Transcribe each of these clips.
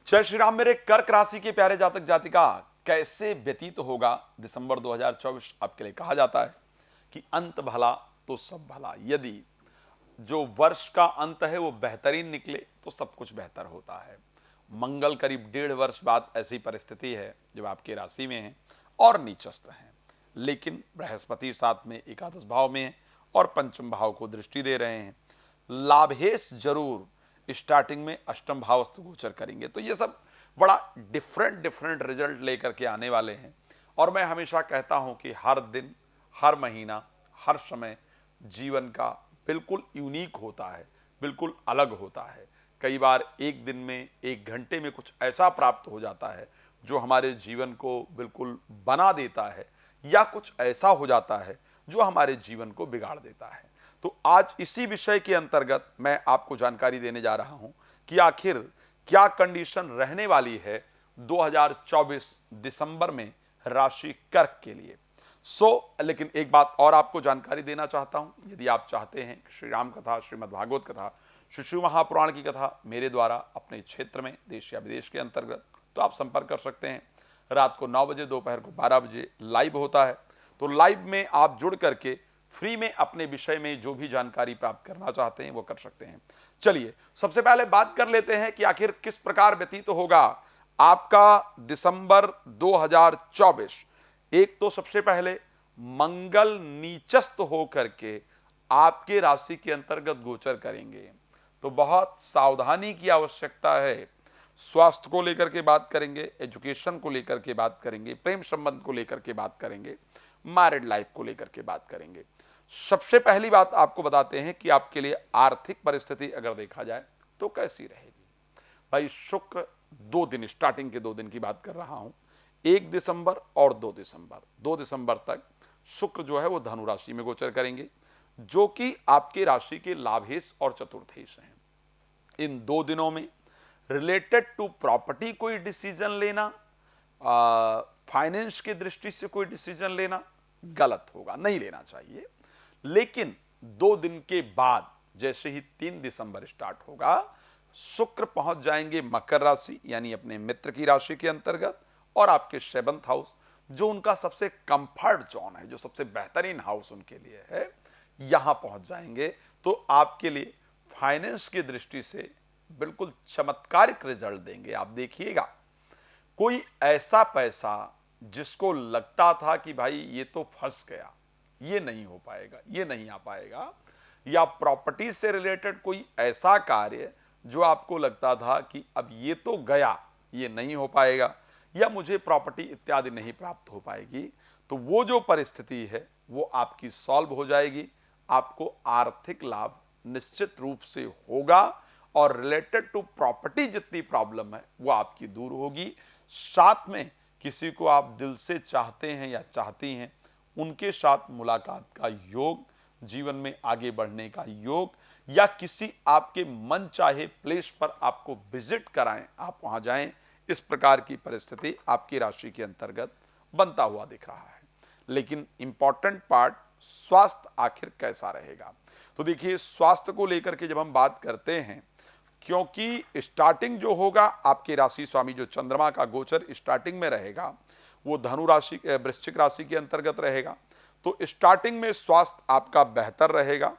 जय श्री राम। मेरे कर्क राशि के प्यारे जातक जातिका, कैसे व्यतीत होगा दिसंबर 2024 आपके लिए। कहा जाता है कि अंत भला तो सब भला। यदि जो वर्ष का अंत है वो बेहतरीन निकले तो सब कुछ बेहतर होता है। मंगल करीब 1.5 वर्ष बाद ऐसी परिस्थिति है जब आपकी राशि में है और नीचस्थ है, लेकिन बृहस्पति साथ में एकादश भाव में है और पंचम भाव को दृष्टि दे रहे हैं। लाभेश जरूर स्टार्टिंग में अष्टम भावस्थ गोचर करेंगे, तो ये सब बड़ा डिफरेंट रिजल्ट लेकर के आने वाले हैं। और मैं हमेशा कहता हूं कि हर दिन, हर महीना, हर समय जीवन का बिल्कुल यूनिक होता है, बिल्कुल अलग होता है। कई बार एक दिन में, एक घंटे में कुछ ऐसा प्राप्त हो जाता है जो हमारे जीवन को बिल्कुल बना देता है, या कुछ ऐसा हो जाता है जो हमारे जीवन को बिगाड़ देता है। तो आज इसी विषय के अंतर्गत मैं आपको जानकारी देने जा रहा हूं कि आखिर क्या कंडीशन रहने वाली है 2024 दिसंबर में राशि कर्क के लिए। लेकिन एक बात और आपको जानकारी देना चाहता हूं। यदि आप चाहते हैं कि श्री राम कथा, श्रीमद् भागवत कथा, श्री शिव महापुराण की कथा मेरे द्वारा अपने क्षेत्र में, देश या विदेश के अंतर्गत, तो आप संपर्क कर सकते हैं। रात को 9 बजे, दोपहर को 12 बजे लाइव होता है। तो लाइव में आप जुड़ करके फ्री में अपने विषय में जो भी जानकारी प्राप्त करना चाहते हैं वो कर सकते हैं। चलिए सबसे पहले बात कर लेते हैं कि आखिर किस प्रकार व्यतीत होगा आपका दिसंबर 2024। एक तो सबसे पहले मंगल नीचस्थ होकर के आपके राशि के अंतर्गत गोचर करेंगे, तो बहुत सावधानी की आवश्यकता है। स्वास्थ्य को लेकर के बात करेंगे, एजुकेशन को लेकर के बात करेंगे, प्रेम संबंध को लेकर के बात करेंगे, मैरिड लाइफ को लेकर के बात करेंगे। सबसे पहली बात आपको बताते हैं कि आपके लिए आर्थिक परिस्थिति अगर देखा जाए तो कैसी रहेगी। भाई शुक्र 2 दिन, स्टार्टिंग के 2 दिन की बात कर रहा हूं, 1 दिसंबर और 2 दिसंबर। 2 दिसंबर तक शुक्र जो है वो धनु राशि में गोचर करेंगे, जो कि आपके राशि के लाभेश और चतुर्थेश हैं। इन 2 दिनों में रिलेटेड टू प्रॉपर्टी कोई डिसीजन लेना, फाइनेंस की दृष्टि से कोई डिसीजन लेना गलत होगा, नहीं लेना चाहिए। लेकिन 2 दिन के बाद जैसे ही 3 दिसंबर स्टार्ट होगा, शुक्र पहुंच जाएंगे मकर राशि यानी अपने मित्र की राशि के अंतर्गत, और आपके 7th हाउस जो उनका सबसे कंफर्ट जोन है, जो सबसे बेहतरीन हाउस उनके लिए है, यहां पहुंच जाएंगे। तो आपके लिए फाइनेंस की दृष्टि से बिल्कुल चमत्कारिक रिजल्ट देंगे। आप देखिएगा, कोई ऐसा पैसा जिसको लगता था कि भाई ये तो फंस गया, ये नहीं हो पाएगा, ये नहीं आ पाएगा, या प्रॉपर्टी से रिलेटेड कोई ऐसा कार्य जो आपको लगता था कि अब ये तो गया, ये नहीं हो पाएगा, या मुझे प्रॉपर्टी इत्यादि नहीं प्राप्त हो पाएगी, तो वो जो परिस्थिति है वो आपकी सॉल्व हो जाएगी। आपको आर्थिक लाभ निश्चित रूप से होगा और रिलेटेड टू प्रॉपर्टी जितनी प्रॉब्लम है वो आपकी दूर होगी। साथ में किसी को आप दिल से चाहते हैं या चाहती हैं, उनके साथ मुलाकात का योग, जीवन में आगे बढ़ने का योग, या किसी आपके मन चाहे प्लेस पर आपको विजिट कराएं, आप वहां जाएं, इस प्रकार की परिस्थिति आपकी राशि के अंतर्गत बनता हुआ दिख रहा है। लेकिन इंपॉर्टेंट पार्ट, स्वास्थ्य आखिर कैसा रहेगा। तो देखिए, स्वास्थ्य को लेकर के जब हम बात करते हैं, क्योंकि स्टार्टिंग जो होगा आपके राशि स्वामी जो चंद्रमा का गोचर स्टार्टिंग में रहेगा वो धनु राशि, वृश्चिक राशि के अंतर्गत रहेगा, तो स्टार्टिंग में स्वास्थ्य आपका बेहतर रहेगा।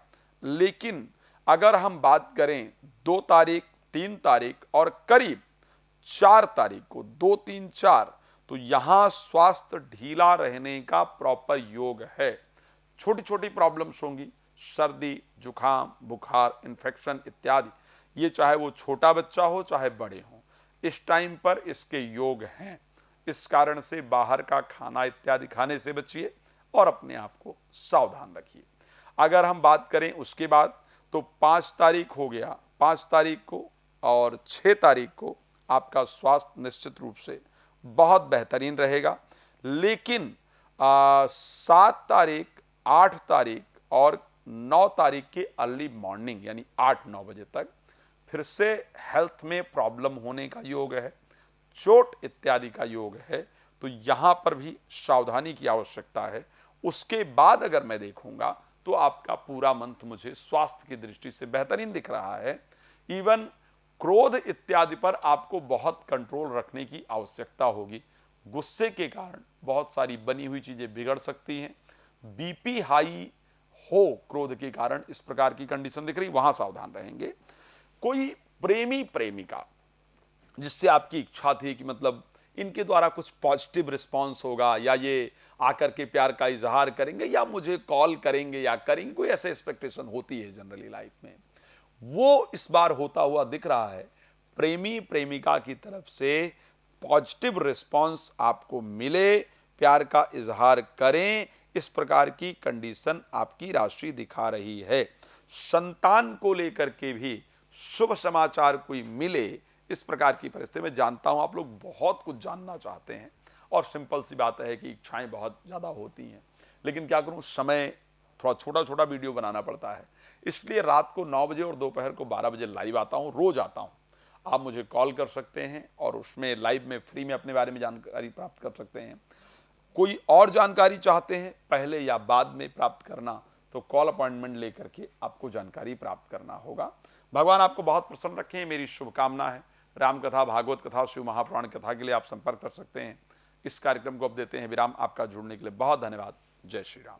लेकिन अगर हम बात करें 2 तारीख, 3 तारीख और करीब 4 तारीख को, 2, 3, 4, तो यहां स्वास्थ्य ढीला रहने का प्रॉपर योग है। छोटी छोटी प्रॉब्लम्स होंगी, सर्दी, जुखाम, बुखार, इन्फेक्शन इत्यादि, ये चाहे वो छोटा बच्चा हो चाहे बड़े हो, इस टाइम पर इसके योग हैं। इस कारण से बाहर का खाना इत्यादि खाने से बचिए और अपने आप को सावधान रखिए। अगर हम बात करें उसके बाद, तो 5 तारीख हो गया, 5 तारीख को और 6 तारीख को आपका स्वास्थ्य निश्चित रूप से बहुत बेहतरीन रहेगा। लेकिन 7 तारीख, 8 तारीख और 9 तारीख के अर्ली मॉर्निंग यानी 8-9 बजे तक फिर से हेल्थ में प्रॉब्लम होने का योग है, चोट इत्यादि का योग है, तो यहां पर भी सावधानी की आवश्यकता है। उसके बाद अगर मैं देखूंगा तो आपका पूरा मंथ मुझे स्वास्थ्य की दृष्टि से बेहतरीन दिख रहा है। इवन क्रोध इत्यादि पर आपको बहुत कंट्रोल रखने की आवश्यकता होगी। गुस्से के कारण बहुत सारी बनी हुई चीजें बिगड़ सकती हैं। बीपी हाई हो क्रोध के कारण, इस प्रकार की कंडीशन दिख रही, वहां सावधान रहेंगे। कोई प्रेमी प्रेमिका जिससे आपकी इच्छा थी कि मतलब इनके द्वारा कुछ पॉजिटिव रिस्पांस होगा, या ये आकर के प्यार का इजहार करेंगे, या मुझे कॉल करेंगे या करेंगे, कोई ऐसे एक्सपेक्टेशन होती है जनरली लाइफ में, वो इस बार होता हुआ दिख रहा है। प्रेमी प्रेमिका की तरफ से पॉजिटिव रिस्पांस आपको मिले, प्यार का इजहार करें, इस प्रकार की कंडीशन आपकी राशि दिखा रही है। संतान को लेकर के भी शुभ समाचार कोई मिले, इस प्रकार की परिस्थिति में जानता हूं आप लोग बहुत कुछ जानना चाहते हैं, और सिंपल सी बात है कि इच्छाएं बहुत ज़्यादा होती हैं, लेकिन क्या करूं, समय थोड़ा छोटा छोटा वीडियो बनाना पड़ता है, इसलिए रात को 9 बजे और दोपहर को 12 बजे लाइव आता हूं, रोज आता हूं। आप मुझे कॉल कर सकते हैं और उसमें लाइव में फ्री में अपने बारे में जानकारी प्राप्त कर सकते हैं। कोई और जानकारी चाहते हैं पहले या बाद में प्राप्त करना, तो कॉल अपॉइंटमेंट लेकर के आपको जानकारी प्राप्त करना होगा। भगवान आपको बहुत प्रसन्न रखें, मेरी शुभकामना है। राम कथा, भागवत कथा, शिव महापुराण कथा के लिए आप संपर्क कर सकते हैं। इस कार्यक्रम को अब देते हैं विराम। आपका जुड़ने के लिए बहुत धन्यवाद। जय श्री राम।